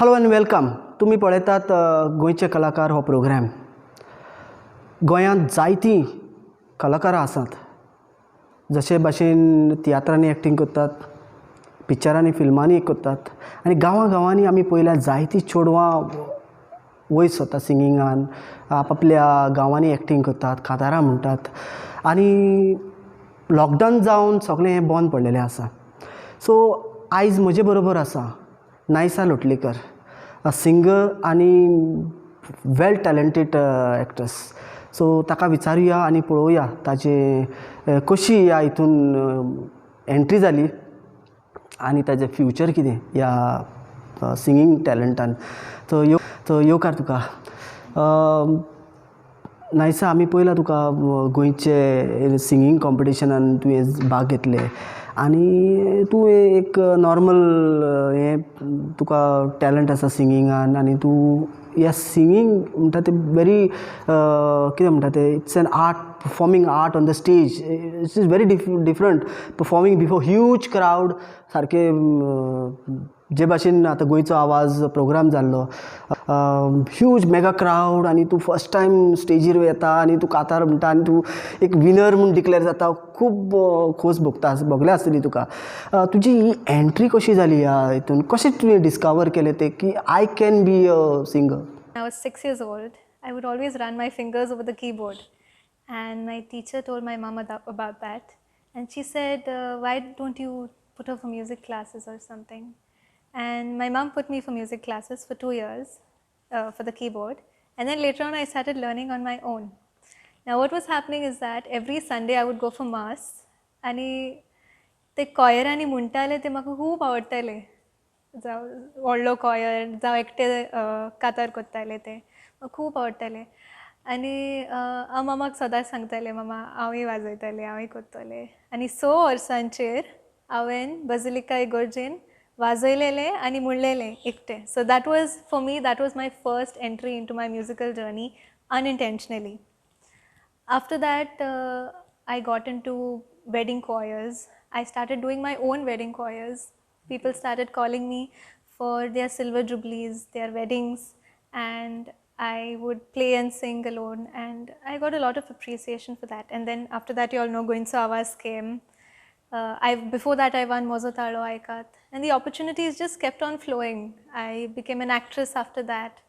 Hello and welcome. तुम्ही पळयतात गोंयचे कलाकार हो प्रोग्राम. गोंयांत जायतीं कलाकारां आसात. जशे भाशेन तियात्रांनी एक्टींग करतात, पिक्चरांनी फिल्मांनी करतात आनी गांवांनी आमी पळयल्या जायतीं चेडवां वयर सरतात सिंगिंगान, आपल्या गांवांनी एक्टींग करतात, कांतारां म्हणटात. आनी लॉकडावन जावन सगळें हें बंद पडलेलें आसा. सो आयज म्हजे बरोबर आसा नायसा लोटलीकर, अ सिंगर आनी वेल टॅलंटेड एक्ट्रेस. सो ताका विचारुया आनी पळोवया ताजे कशी ह्या हितून एंट्री जाली आनी ताजें फ्युचर कितें ह्या सिंगींग टॅलंटान. तो येवकार तुका. नायसा, आमी पळयलां तुका गोंयचे सिंगींग कॉम्पिटिशनान तुवें भाग घेतले आनी तूं एक नॉर्मल हें तुका टॅलंट आसा सिंगिंगान आनी तूं ह्या सिंगींग म्हणटा तें वेरी कितें म्हणटा तें it's an art, performing art on the stage. It's is very different performing before huge crowd. सारकें जे भाशेन आतां गोंयचो आवाज प्रोग्राम जाल्लो, ह्यूज मेगा क्रावड आनी तूं फस्ट टायम स्टेजीर येता आनी तूं कांतार म्हणटा आनी तूं एक विनर म्हूण डिक्लेअर जाता. खूब खोस भोगलें आसतली तुका. तुजी ही एंट्री कशी जाली ह्या हितून? कशें तुवें डिस्कवर केलें तें की I can be a singer? I was 6 years old. I would always run my fingers over the keyboard, and my teacher told my mom about that, and she said, why don't you put her for music classes or something? And my mom put me for music classes for 2 years for the keyboard, and then later on I started learning on my own. Now what was happening is that every Sunday I would go for mass, and ते कॉयरांनी म्हणटाले ते म्हाका खूब आवडटाले. जावं व्हडलो coir जावं एकटे कातार कोत्ताले ते म्हाका खूब आवडटाले. आनी हांव मामाक सदांच सांगतालें, मामा हांवूय वाजयतलें, हांवूय कोत्तलें. आनी 6 वर्सांचेर हांवें बजिलिका इगोर्जेन वाजयलेलें आनी म्हणलेलें एकटें. So that was for me, that was my first entry into my musical journey unintentionally. After that, I got into wedding choirs. I started doing my own wedding choirs. People started calling me for their silver jubilees, their weddings, and I would play and sing alone, and I got a lot of appreciation for that. And then after that, you all know Goinso Avaz came. Before that, I won Mozo Talo Aikat, and the opportunities just kept on flowing. I became an actress after that,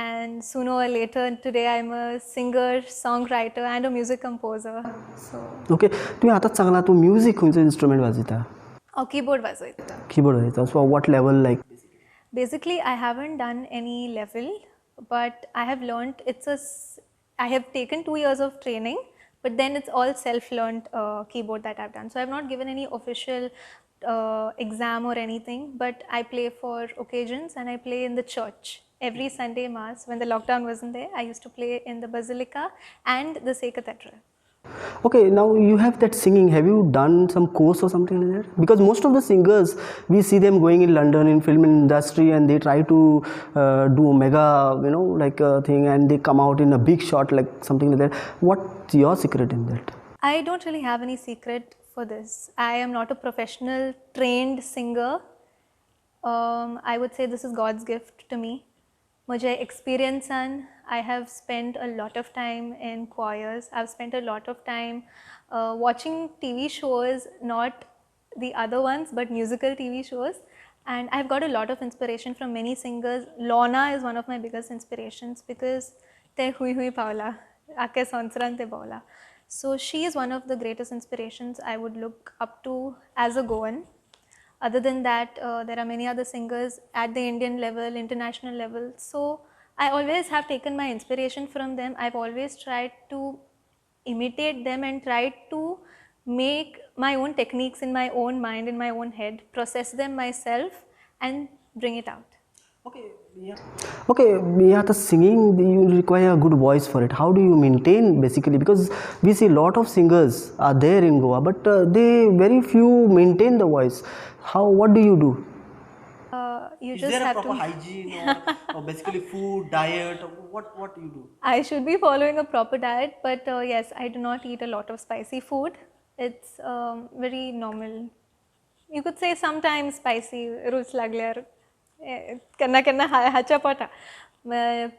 and sooner or later, today I'm a singer, songwriter, and a music composer. So okay, तुवें आतांच सांगलां तूं music खंयचो instrument वाजयता? keyboard वाजयता. Keyboard वाजयता. So what level like? Basically, I haven't done any level, but I have learned. I have taken 2 years of training, but then it's all self-learned keyboard that I've done. So I've not given any official exam or anything, but I play for occasions and I play in the church. Every Sunday mass, when the lockdown wasn't there, I used to play in the Basilica and the Say Cathedral. Okay, now you have that singing. Have you done some course or something like that? Because most of the singers, we see them going in London in film industry and they try to do mega, like a thing, and they come out in a big shot like something like that. What's your secret in that? I don't really have any secret for this. I am not a professional trained singer. I would say this is God's gift to me. मुझे एक्सपीरियंसान I have spent a lot of time in choirs. I've spent a lot of time watching TV shows, not the other ones, but musical TV shows. And I've got a lot of inspiration from many singers. Lorna is one of my biggest inspirations because te hui hui paula, ake sansaran te paula. So she is one of the greatest inspirations I would look up to as a Goan. Other than that, there are many other singers at the Indian level, international level. So I always have taken my inspiration from them. I've always tried to imitate them and tried to make my own techniques in my own mind, in my own head, process them myself and bring it out. Okay, yeah, the singing, you require a good voice for it. How do you maintain basically? Because we see a lot of singers are there in Goa, but they very few maintain the voice. What do you do? You Is just there a have proper to hygiene or basically food, diet? What do you do? I should be following a proper diet, but yes, I do not eat a lot of spicy food. It's very normal. You could say sometimes spicy, rules lagler, Kanna kanna hacha pata.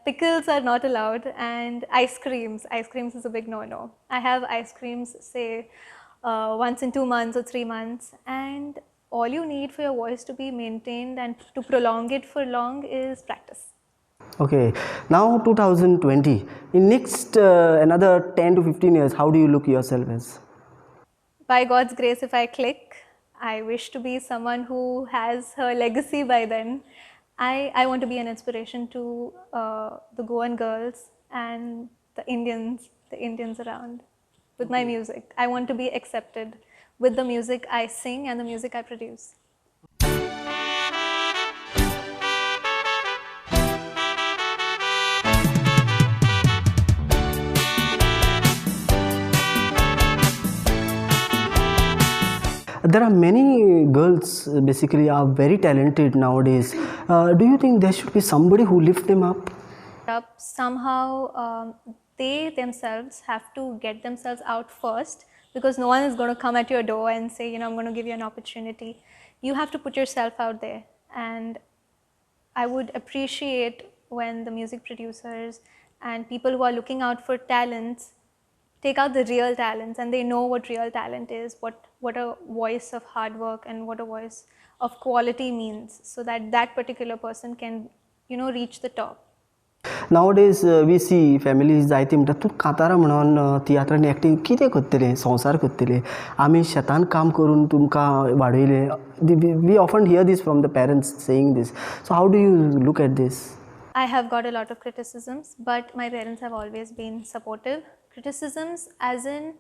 Pickles are not allowed, and ice creams. Ice creams is a big no-no. I have ice creams, say, once in 2 months or 3 months, and all you need for your voice to be maintained and to prolong it for long is practice. Okay, now 2020. In next another 10 to 15 years, how do you look yourself as? By God's grace, if I click, I wish to be someone who has her legacy by then. I want to be an inspiration to the Goan girls and the Indians around with my music. I want to be accepted with the music I sing and the music I produce. There are many girls basically are very talented nowadays. Do you think there should be somebody who lift them up? Somehow they themselves have to get themselves out first, because no one is going to come at your door and say, I'm going to give you an opportunity. You have to put yourself out there. And I would appreciate when the music producers and people who are looking out for talents take out the real talents, and they know what real talent is, what a voice of hard work and what a voice of quality means, so that that particular person can reach the top. Nowadays we see families जायती म्हणटात तूं कांतारा म्हणून तियात्रांनी acting कितें करतलें संवसार करतलें आमी शेतान काम करून तुमकां वाडयलें we often hear this from the parents saying this so how do you look at this I have got a lot of criticisms, but my parents have always been supportive. Criticisms as in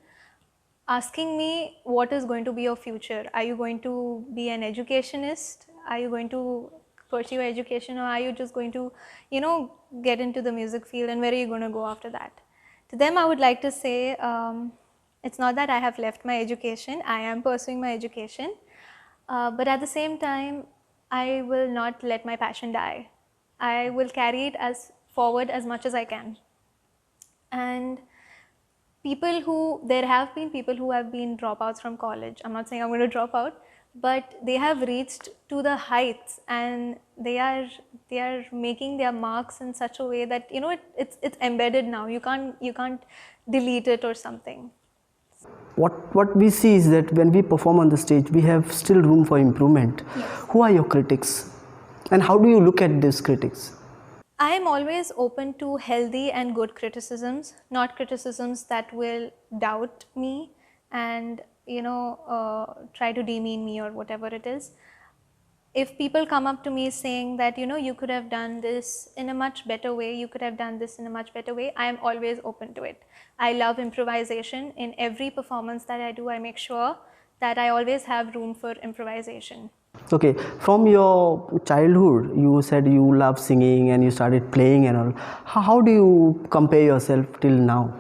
asking me, what is going to be your future? Are you going to be an educationist? Are you going to pursue education, or are you just going to, get into the music field, and where are you going to go after that? To them, I would like to say, it's not that I have left my education. I am pursuing my education. But at the same time, I will not let my passion die. I will carry it forward as much as I can. And there have been people who have been dropouts from college. I'm not saying I'm going to drop out, but they have reached to the heights, and they are making their marks in such a way that it's embedded now. You can't delete it or something. What we see is that when we perform on the stage, we have still room for improvement. Yes. Who are your critics, and how do you look at these critics? I am always open to healthy and good criticisms, not criticisms that will doubt me and try to demean me or whatever it is. If people come up to me saying that you could have done this in a much better way, you could have done this in a much better way, I am always open to it. I love improvisation. In every performance that I do, I make sure that I always have room for improvisation. Okay, from your childhood, you said you love singing and you started playing and all. How do you compare yourself till now?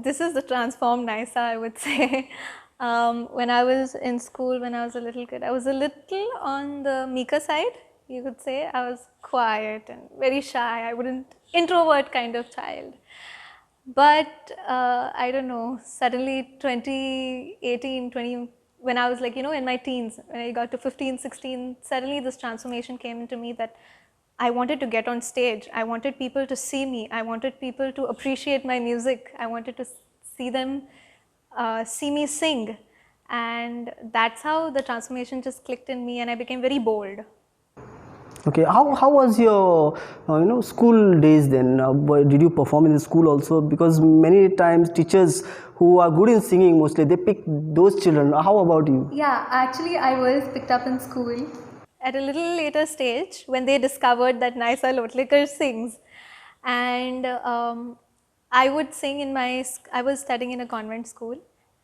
This is the transformed Naisa, I would say. When I was in school, when I was a little kid, I was a little on the meeker side, you could say. I was quiet and very shy. Introvert kind of child. But I don't know, suddenly 2018, when I was in my teens, when I got to 15, 16, suddenly this transformation came into me that I wanted to get on stage. I wanted people to see me. I wanted people to appreciate my music. I wanted to see them see me sing. And that's how the transformation just clicked in me, and I became very bold. Okay, how was your school days then? Did you perform in the school also? Because many times teachers who are good in singing, mostly they pick those children. How about you? Yeah, actually I was picked up in school at a little later stage when they discovered that Naisa Lotlekar sings. And I would sing I was studying in a convent school,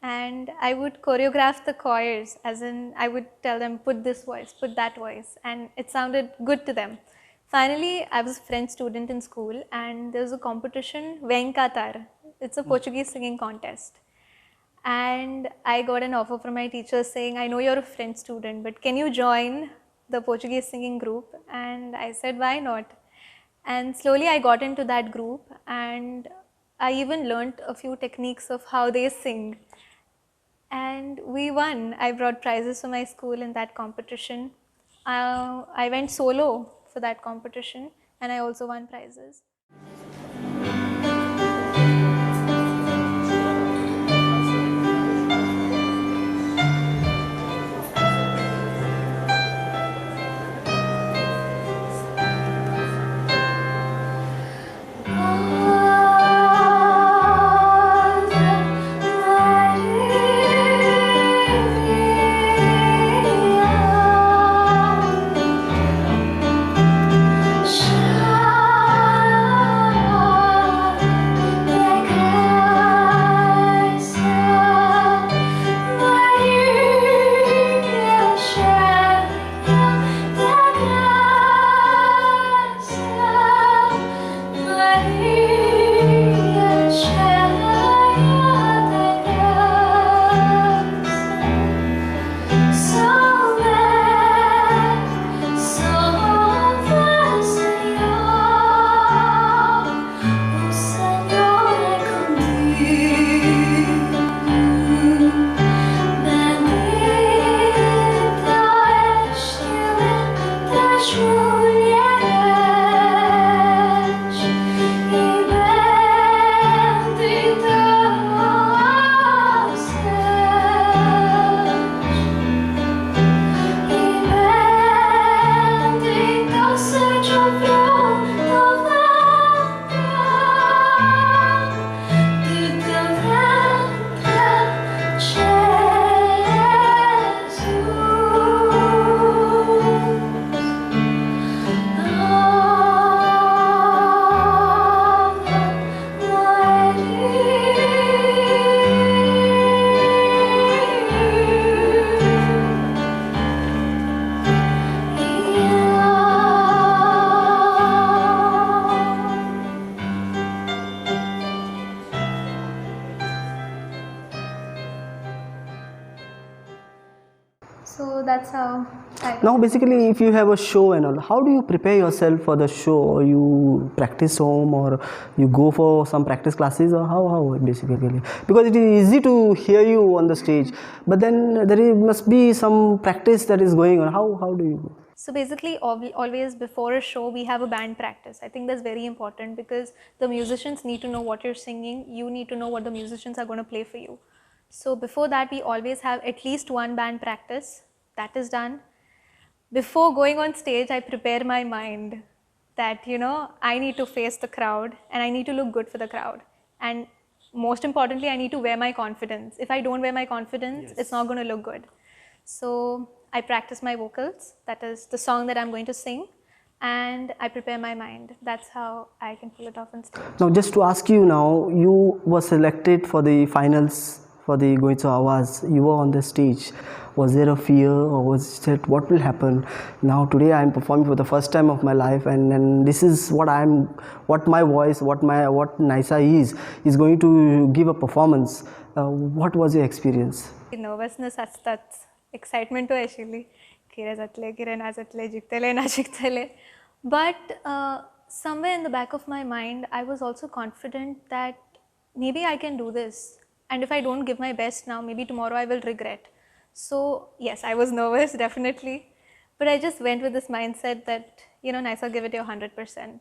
and I would choreograph the choirs, as in I would tell them, put this voice, put that voice, and it sounded good to them. Finally, I was a French student in school, and there was a competition, Venkatar. It's a Portuguese singing contest. And I got an offer from my teacher saying, I know you're a French student, but can you join the Portuguese singing group? And I said, why not? And slowly I got into that group, and I even learned a few techniques of how they sing. And we won. I brought prizes for my school in that competition. I went solo for that competition and I also won prizes. So that's how I Now, basically, if you have a show and all, how do you prepare yourself for the show? Or you practice home, or you go for some practice classes, or how basically? Because it is easy to hear you on the stage, but then must be some practice that is going on. How do you go? So basically, always before a show, we have a band practice. I think that's very important because the musicians need to know what you're singing. You need to know what the musicians are going to play for you. So before that, we always have at least one band practice. That is done. Before going on stage, I prepare my mind that, I need to face the crowd and I need to look good for the crowd. And most importantly, I need to wear my confidence. If I don't wear my confidence, It's not going to look good. So I practice my vocals, that is the song that I'm going to sing, and I prepare my mind. That's how I can pull it off on stage. Now, just to ask you now, you were selected for the finals for the Goitso Awaaz. You were on the stage. Was there a fear, or was it what will happen? Now today I am performing for the first time of my life, and this is what my voice, what Naisa is going to give a performance. What was your experience? Nervousness असतात, excitement actually. किरे जातले, किरे ना जातले, जिखतले ना जिखतले. But somewhere in the back of my mind, I was also confident that maybe I can do this. And if I don't give my best now, maybe tomorrow I will regret. So yes, I was nervous, definitely. But I just went with this mindset that, Naisa, give it your 100%.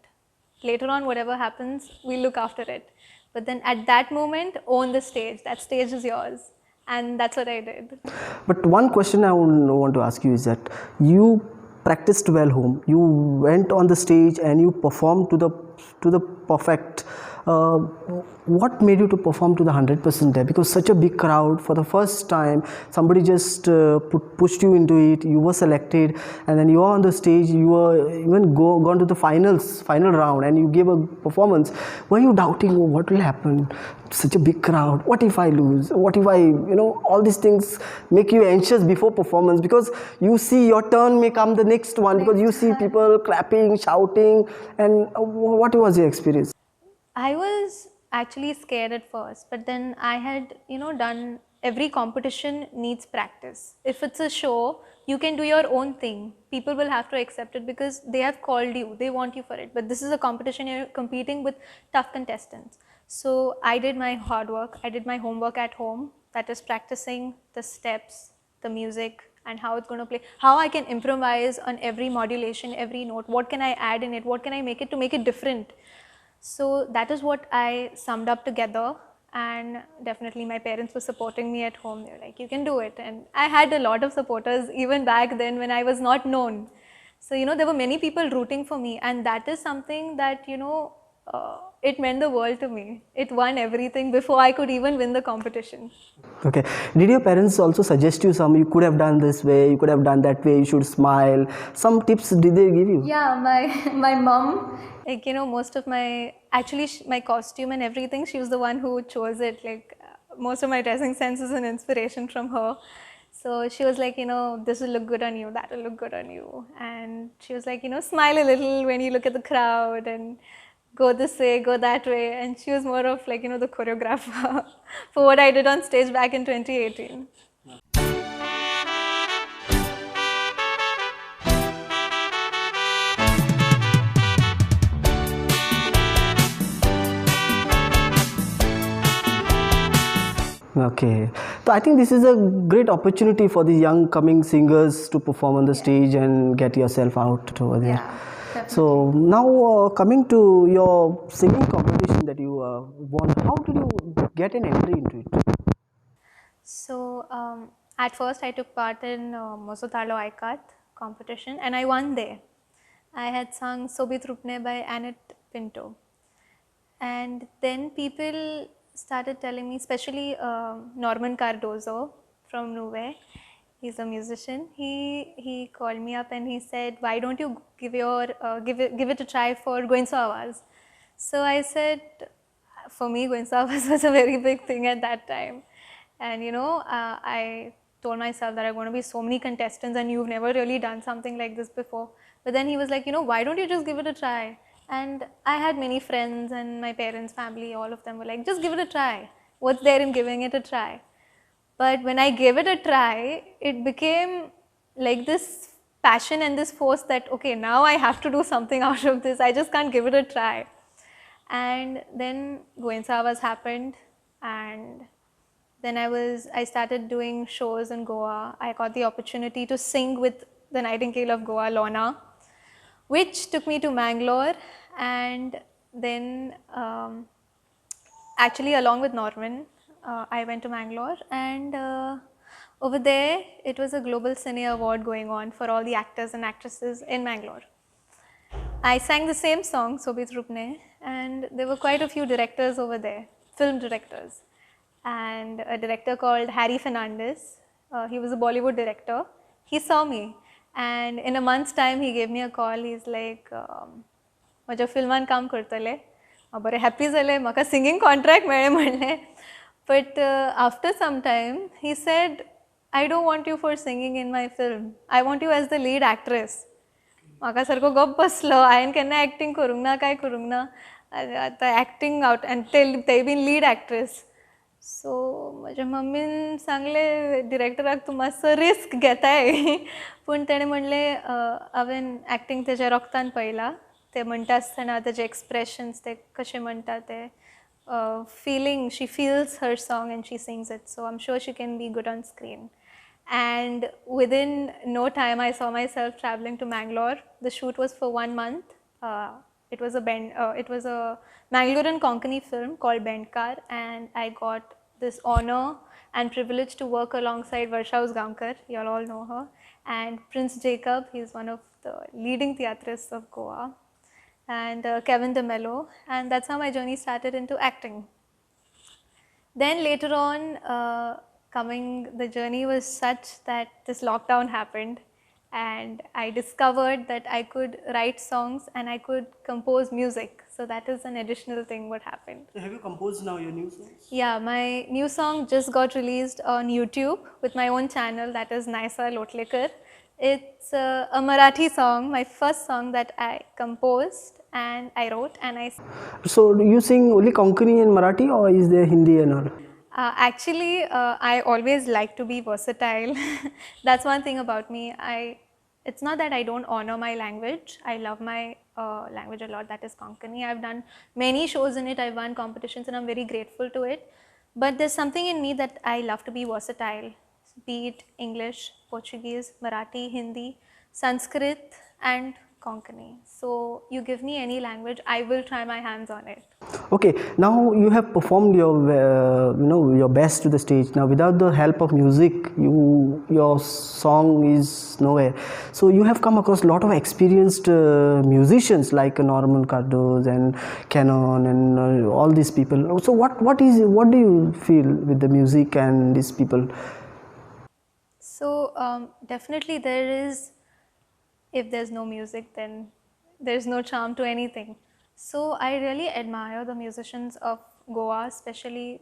Later on, whatever happens, we'll look after it. But then at that moment, own the stage. That stage is yours. And that's what I did. But one question I want to ask you is that you practiced well home. You went on the stage and you performed to the perfect. What made you to perform to the 100% there? Because such a big crowd, for the first time, somebody just pushed you into it. You were selected, and then you are on the stage. You were even gone to the final round, and you gave a performance. Were you doubting, oh, what will happen? Such a big crowd. What if I lose? What if I, all these things make you anxious before performance, because you see your turn may come the next one, because you see people clapping, shouting, and what was your experience? I was actually scared at first, but then I had, done every competition needs practice. If it's a show, you can do your own thing. People will have to accept it because they have called you, they want you for it. But this is a competition, you're competing with tough contestants. So I did my hard work, I did my homework at home, that is practicing the steps, the music. and how it's going to play, how I can improvise on every modulation, every note, what can I add in it, what can I make it to make it different. So that is what I summed up together, and definitely my parents were supporting me at home. They were like, you can do it. And I had a lot of supporters even back then when I was not known. So, there were many people rooting for me, and that is something that, it meant the world to me. It won everything before I could even win the competition. Okay. Did your parents also suggest you some, you could have done this way, you could have done that way, you should smile? Some tips did they give you? Yeah, my mom, like, most of my costume and everything, she was the one who chose it. Like, most of my dressing sense is an inspiration from her. So she was like, this will look good on you, that will look good on you. And she was like, smile a little when you look at the crowd, and go this way, go that way. And she was more of like, the choreographer for what I did on stage back in 2018. Okay. So I think this is a great opportunity for the young coming singers to perform on the stage and get yourself out over there. Yeah, definitely. So now coming to your singing competition that you won, how did you get an entry into it? So at first I took part in Mosotalo Aikat competition, and I won there. I had sung Sobit Rupne by Annette Pinto. And then people started telling me, especially Norman Cardozo from Nuve, he's a musician. He called me up and he said, "Why don't you give it a try for Goinsa Awaz?" So I said, for me, Goinsa Awaz was a very big thing at that time, and I told myself that there are going to be so many contestants and you've never really done something like this before. But then he was like, why don't you just give it a try? And I had many friends and my parents, family, all of them were like, just give it a try. What's there in giving it a try? But when I gave it a try, it became like this passion and this force that, okay, now I have to do something out of this. I just can't give it a try. And then Goensa Awaz happened, and then I started doing shows in Goa. I got the opportunity to sing with the Nightingale of Goa, Lorna, which took me to Mangalore. And then actually along with Norman, I went to Mangalore, and over there it was a Global Cine Award going on for all the actors and actresses in Mangalore. I sang the same song, Sobit Rupne, and there were quite a few directors over there, film directors. And a director called Harry Fernandez, he was a Bollywood director. He saw me, and in a month's time he gave me a call. He's like, "Maja filman काम करतले, बरे happy झाले, म्हाका singing contract मेळ्ळें म्हणलें." But after some time he said, "I don't want you for singing in my film. I want you as the lead actress." म्हाका सारको गप बसलो. हांवें केन्ना एक्टिंग करूंक ना, काय करूंक ना. आतां एक्टिंग आउट, आनी ते बीन लीड एक्ट्रेस. सो म्हज्या मम्मीन सांगलें डिरेक्टराक, तूं मातसो रिस्क घेताय. पूण तेणें म्हणलें, हांवें एक्टिंग तेज्या रोगतान पळयलां. ते म्हणटा आसतना तेजे एक्सप्रेशन्स, ते कशें म्हणटा ते feeling, she feels her song and she sings it. So I'm sure she can be good on screen. And within no time, I saw myself traveling to Mangalore. The shoot was for 1 month. It was a Mangalorean Konkani film called Bendkar, and I got this honor and privilege to work alongside Varsha Usgaonkar. You all know her, and Prince Jacob. He's one of the leading theatrists of Goa, and Kevin DeMello, and that's how my journey started into acting. Then later on, the journey was such that this lockdown happened, and I discovered that I could write songs and I could compose music. So that is an additional thing what happened. So have you composed now your new songs? Yeah, my new song just got released on YouTube with my own channel, that is Naisa Lotlekar. It's a Marathi song, my first song that I composed and I wrote and I. So do you sing only Konkani and Marathi, or is there Hindi and all? Actually, I always like to be versatile. That's one thing about me. It's not that I don't honor my language. I love my language a lot, that is Konkani. I've done many shows in it, I've won competitions, and I'm very grateful to it. But there's something in me that I love to be versatile. be it English, Portuguese, Marathi, Hindi, Sanskrit, and Konkani. So you give me any language, I will try my hands on it. Okay, now you have performed your best to the stage. Now, without the help of music, your song is nowhere. So you have come across a lot of experienced musicians like Norman Cardos and Canon and all these people. So what do you feel with the music and these people? So definitely there is, if there's no music, then there's no charm to anything. So I really admire the musicians of Goa, especially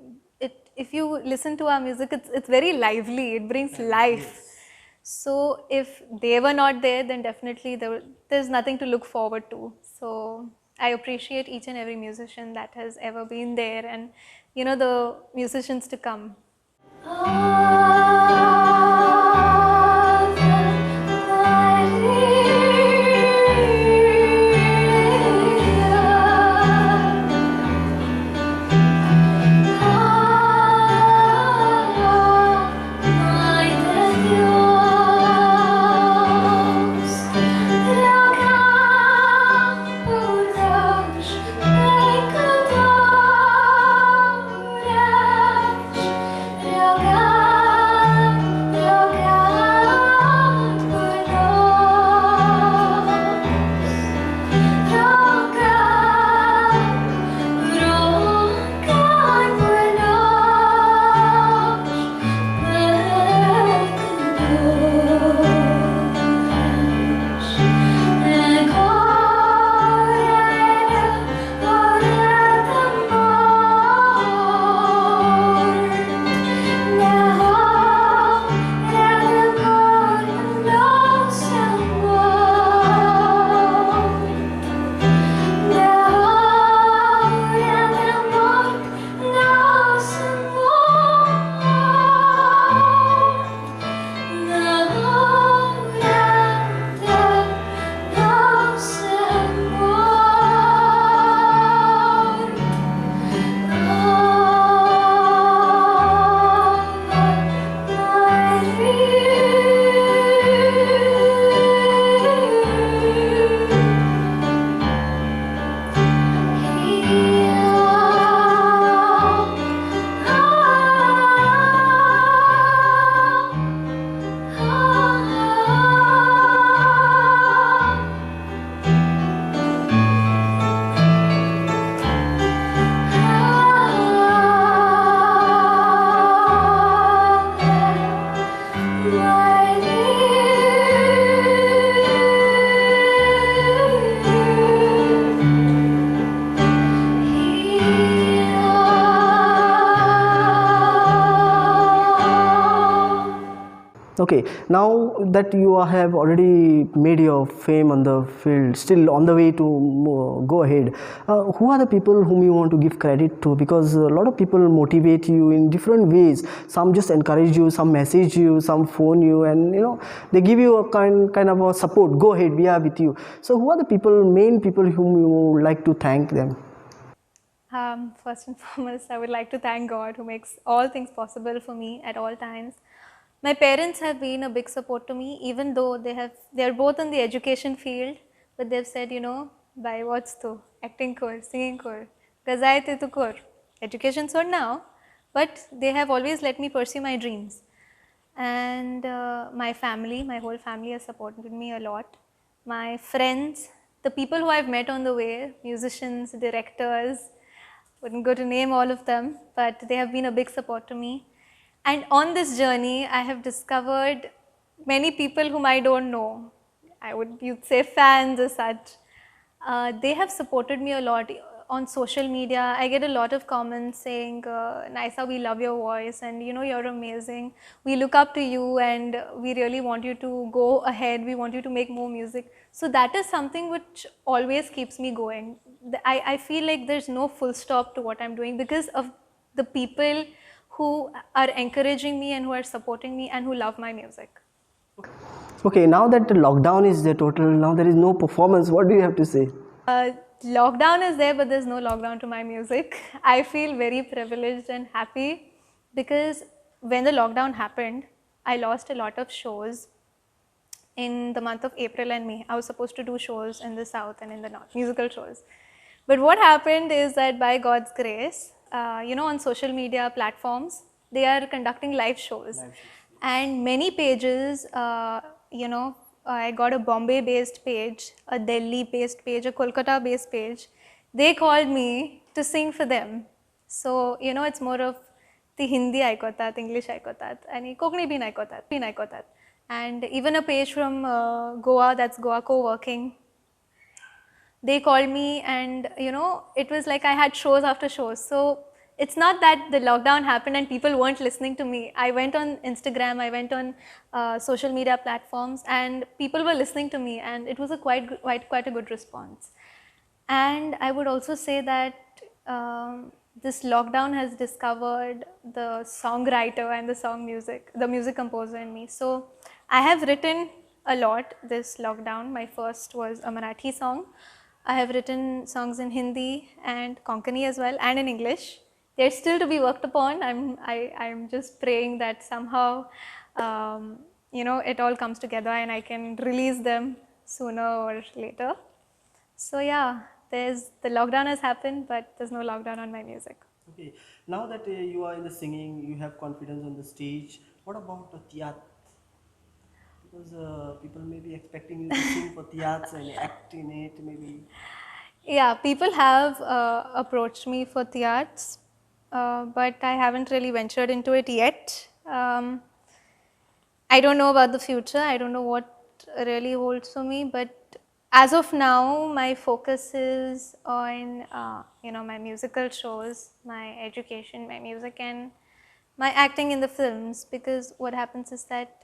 if you listen to our music, it's very lively, it brings life. So if they were not there, then definitely there's nothing to look forward to. So I appreciate each and every musician that has ever been there, and the musicians to come. Okay, now that you have already made your fame on the field, still on the way to go ahead, who are the people whom you want to give credit to? Because a lot of people motivate you in different ways. Some just encourage you, some message you, some phone you, and they give you a kind of a support. Go ahead, we are with you. So who are the main people whom you would like to thank them? First and foremost, I would like to thank God who makes all things possible for me at all times. My parents have been a big support to me, even though they're both in the education field, but they've said, bhai, what's to? Acting kar, singing kar, gazai te tu kar. Education sort now, but they have always let me pursue my dreams. And my family, my whole family has supported me a lot. My friends, the people who I've met on the way, musicians, directors, wouldn't go to name all of them, but they have been a big support to me. And on this journey, I have discovered many people whom I don't know. You'd say fans as such. They have supported me a lot on social media. I get a lot of comments saying, Naisa, we love your voice and you're amazing. We look up to you and we really want you to go ahead. We want you to make more music. So that is something which always keeps me going. I feel like there's no full stop to what I'm doing because of the people who are encouraging me and who are supporting me and who love my music. Okay, now that the lockdown is there total, now there is no performance, what do you have to say? Lockdown is there, but there's no lockdown to my music. I feel very privileged and happy because when the lockdown happened, I lost a lot of shows in the month of April and May. I was supposed to do shows in the south and in the north, musical shows. But what happened is that by God's grace, on social media platforms, they are conducting live shows. And many pages, I got a Bombay-based page, a Delhi-based page, a Kolkata-based page. They called me to sing for them. So, it's more of the Hindi aikotat, English aikotat, and Kokni bin aikotat. And even a page from Goa, that's Goa Co-working, they called me, and it was like I had shows after shows. So it's not that the lockdown happened and people weren't listening to me. I went on Instagram, I went on social media platforms, and people were listening to me, and it was a quite a good response. And I would also say that this lockdown has discovered the songwriter and the music composer in me. So I have written a lot this lockdown. My first was a Marathi song. I have written songs in Hindi and Konkani as well, and in English. They're still to be worked upon. I'm just praying that somehow, it all comes together and I can release them sooner or later. So yeah, the lockdown has happened, but there's no lockdown on my music. Okay, now that you are in the singing, you have confidence on the stage. What about the theatre? Because people may be expecting you to sing for theatre and act in it, maybe. Yeah, people have approached me for theatres, but I haven't really ventured into it yet. I don't know about the future. I don't know what really holds for me, but as of now, my focus is on my musical shows, my education, my music, and my acting in the films. Because what happens is that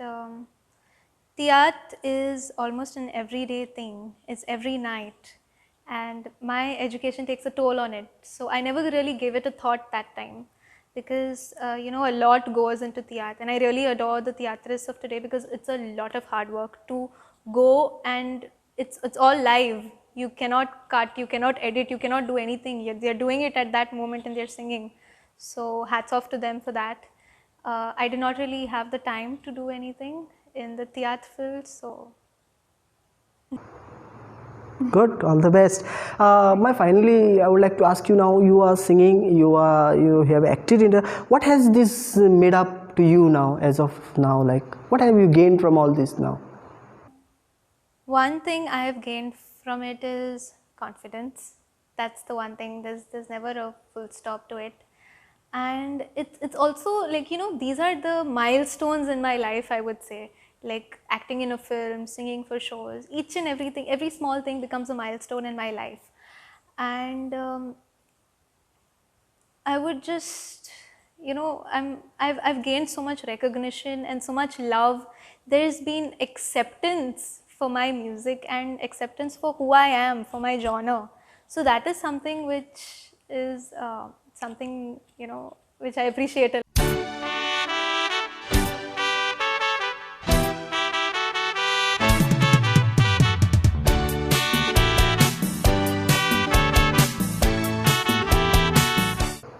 theatre is almost an everyday thing. It's every night, and my education takes a toll on it. So I never really gave it a thought that time, because a lot goes into theatre, and I really adore the theatrists of today because it's a lot of hard work to go, and it's all live. You cannot cut, you cannot edit, you cannot do anything. They're doing it at that moment and they're singing. So hats off to them for that. I did not really have the time to do anything in the theatre field, so. Good, all the best. Finally, I would like to ask you now. You are singing. You have acted in. What has this made up to you now? As of now, like what have you gained from all this now? One thing I have gained from it is confidence. That's the one thing. There's never a full stop to it. And it's also like, these are the milestones in my life, I would say. Like acting in a film, singing for shows, each and everything, every small thing becomes a milestone in my life. And I would just, I've gained so much recognition and so much love. There's been acceptance for my music and acceptance for who I am, for my genre. So that is something which is something, which I appreciate a lot.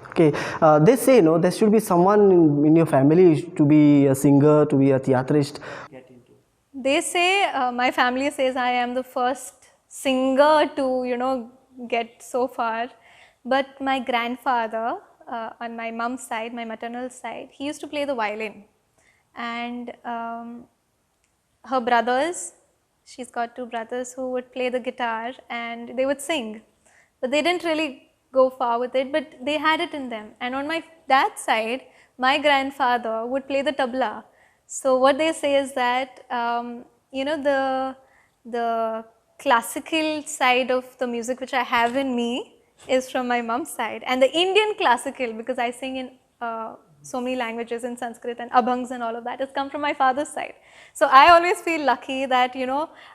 Okay, they say there should be someone in your family to be a singer, to be a theatrist. They say, my family says I am the first singer to, get so far. But my grandfather, on my mom's side, my maternal side, he used to play the violin. And her brothers, she's got two brothers who would play the guitar and they would sing. But they didn't really go far with it, but they had it in them. And on my dad's side, my grandfather would play the tabla. So what they say is that, the classical side of the music which I have in me is from my mom's side, and the Indian classical, because I sing in so many languages in Sanskrit and abhangs and all of that, has come from my father's side. So I always feel lucky that,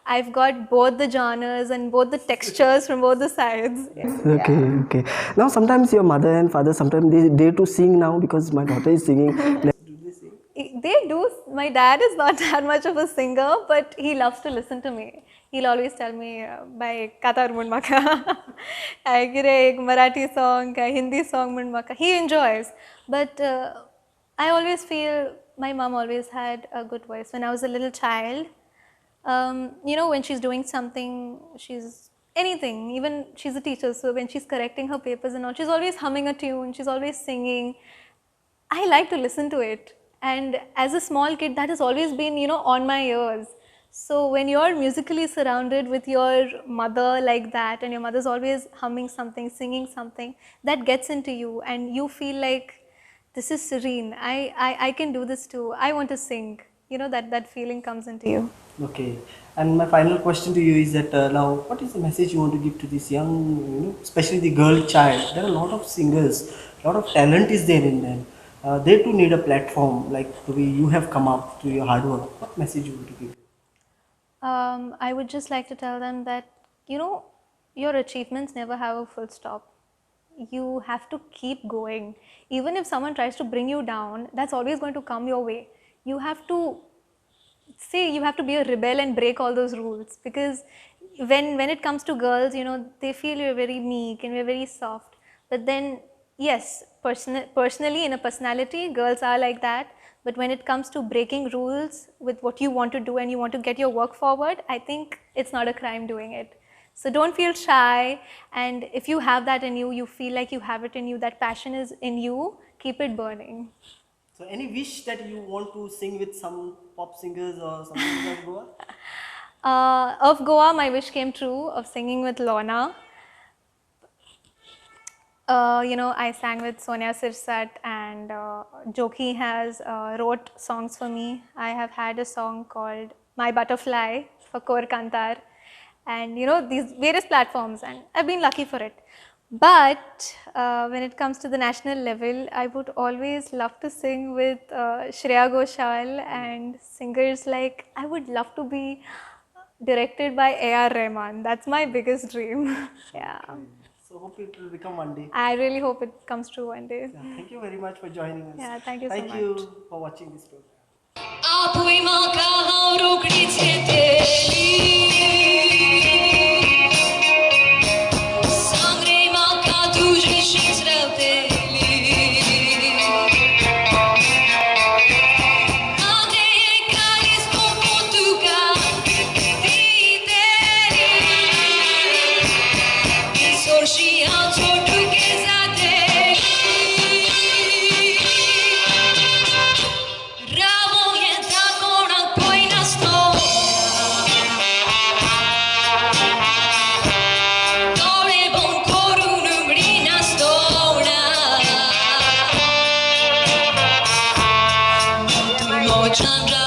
I've got both the genres and both the textures from both the sides. Okay, okay. Now sometimes your mother and father, sometimes they dare to sing now because my daughter is singing. They do. My dad is not that much of a singer, but he loves to listen to me. He'll always tell me, by Katar Munmaka, I get a Marathi song, a Hindi song Munmaka. He enjoys. But I always feel my mom always had a good voice. When I was a little child, when she's doing something, she's anything, even she's a teacher, so when she's correcting her papers and all, she's always humming a tune, she's always singing. I like to listen to it. And as a small kid, that has always been, on my ears. So when you're musically surrounded with your mother like that, and your mother's always humming something, singing something, that gets into you, and you feel like, this is serene. I can do this too. I want to sing. That feeling comes into you. Okay. And my final question to you is that now, what is the message you want to give to this young, especially the girl child? There are a lot of singers, a lot of talent is there in them. They too need a platform like the way you have come up to your hard work. What message you want to give? I would just like to tell them that, your achievements never have a full stop. You have to keep going. Even if someone tries to bring you down, that's always going to come your way. You have to be a rebel and break all those rules, because when it comes to girls, they feel you're very meek and you're very soft. But then, yes, personally in a personality, girls are like that. But when it comes to breaking rules with what you want to do and you want to get your work forward, I think it's not a crime doing it. So don't feel shy, and if you have that in you, you feel like you have it in you, that passion is in you, keep it burning. So any wish that you want to sing with some pop singers or something like Goa? Of Goa, my wish came true of singing with Lorna. I sang with Sonia Sirsat, and Joki has wrote songs for me. I have had a song called My Butterfly for Kor Kantar, and these various platforms, and I've been lucky for it. But when it comes to the national level, I would always love to sing with Shreya Ghoshal and singers like, I would love to be directed by A.R. Rahman. That's my biggest dream. Yeah. So hope it will become one day. I really hope it comes true one day. Yeah, thank you very much for joining us. Yeah, thank you so Thank much. you for watching this program. आपुईमा कहाँ रोकड़ी छे तेली सांगरेमा का तुझे शिजरवतेली आगे कालीस को तुका दीतेली इsorshia छोटू के साथे Chandra